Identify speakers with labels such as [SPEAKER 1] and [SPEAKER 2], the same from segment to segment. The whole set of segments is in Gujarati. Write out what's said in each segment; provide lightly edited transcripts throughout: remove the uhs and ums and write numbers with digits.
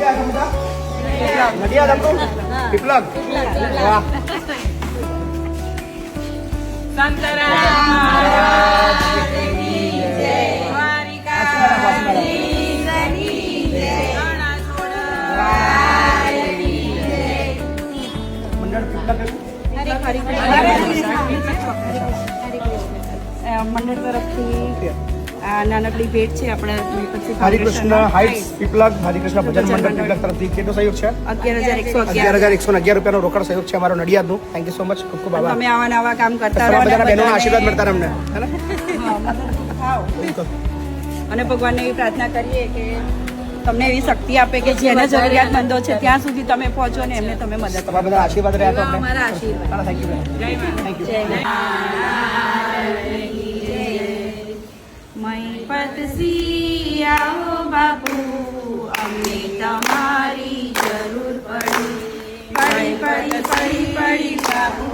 [SPEAKER 1] નડિયાદ આપણું પીપલગ વાહ
[SPEAKER 2] મંડળ તરફથી નાનકડી ભેટ છે આપણે
[SPEAKER 1] હરિકૃષ્ણ હાઇટ્સ પીપલગ હરિકૃષ્ણ ભજન મંડળ પીપલગ તરફથી કેટલો સહયોગ છે 11,111 રૂપિયાનો રોકડ સહયોગ છે અમારો નડિયાદનું. Thank you so much. ખૂબ ખૂબ આભાર.
[SPEAKER 2] તમે આવા નવા કામ કરતા રહો
[SPEAKER 1] બધાના બહેનોના આશીર્વાદ મળતા રહે અમને.
[SPEAKER 2] અને ભગવાનને એવી પ્રાર્થના કરીએ કે તમને એવી શક્તિ આપે કે જેને જરૂરિયાતમંદો છે ત્યાં સુધી તમે પહોંચો ને એમને તમે મદદ કરો.
[SPEAKER 1] બધા આશીર્વાદ રહ્યા તો
[SPEAKER 2] અમારા આશીર્વાદ.
[SPEAKER 1] Thank you. Thank you.
[SPEAKER 2] Mahipat સિયાઓ બાપુ અમને તમારી જરૂર પડી પડી બાપુ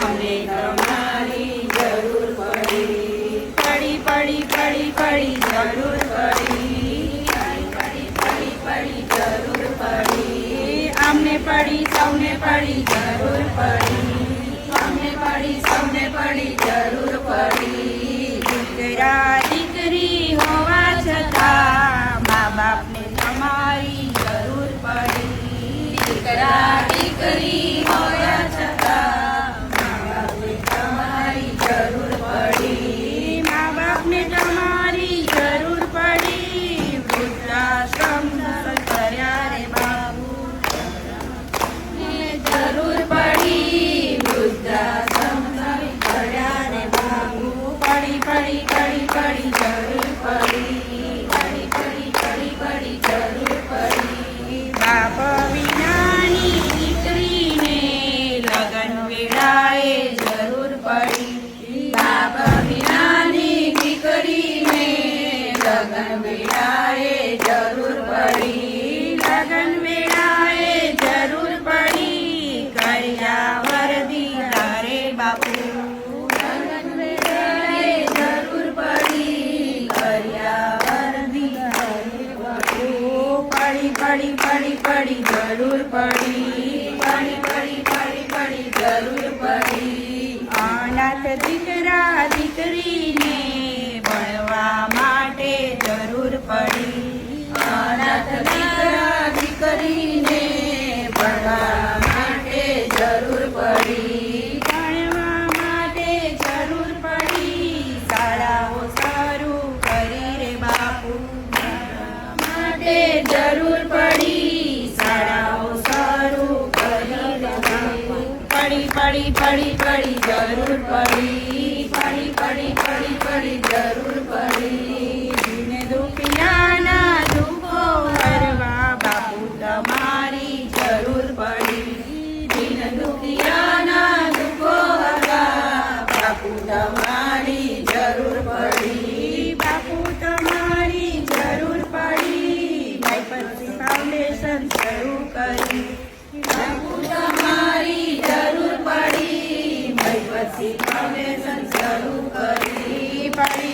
[SPEAKER 2] અમને તમારી જરૂર પડી પડી જરૂર પડી અમને પડી સૌને પડી જરૂર પડી અમને પડી સૌને પડી જરૂર પડી. દીકરી હોવા છતાં મા બાપને તમારી જરૂર પડી. દીકરી હોવા છતાં મા બાપને તમારી જરૂર પડી. મા બાપને તમારી જરૂર પડી. વૃદ્ધાશ્રમ કર્યા રે બાપુ જરૂર પડી. વૃદ્ધાશ્રમ કર્યા રે બાપુ પડી જરૂર પડી જરૂર પડી. બાપ વિનાની દીકરીને લગન વેળાએ જરૂર પડી. બાપ વિનાની દીકરીને લગન વેળાએ જરૂર પડી. લગન વેળાએ જરૂર પડી. કર્યા વરદી તારે બાપુ પડી જરૂર પડી જરૂર પડી. અનાથ દીકરા દીકરીને ભણવા માટે જરૂર પડી. અનાથ દીકરા દીકરીને ભણવા માટે જરૂર પડી. ભણવા માટે જરૂર પડી. શાળાઓ શરૂ કરી રે બાપુ માટે જરૂર પડી. શાળાઓ શરૂ કરી રે બાપુ પડી જરૂર પડી. પડી જરૂર પડી. દિન દુખિયાના દુઃખો હરવા બાપુ તમારી જરૂર પડી. દિન દુખિયાના દુઃખો હરવા બાપુ તમારી જરૂર પડી. બાપુ તમારી જરૂર પડી. મહીપત ફાઉન્ડેશન શરૂ કરી. બાપુ તમારી જરૂર પડી. મહીપત ફાઉન્ડેશન શરૂ કરી. પડી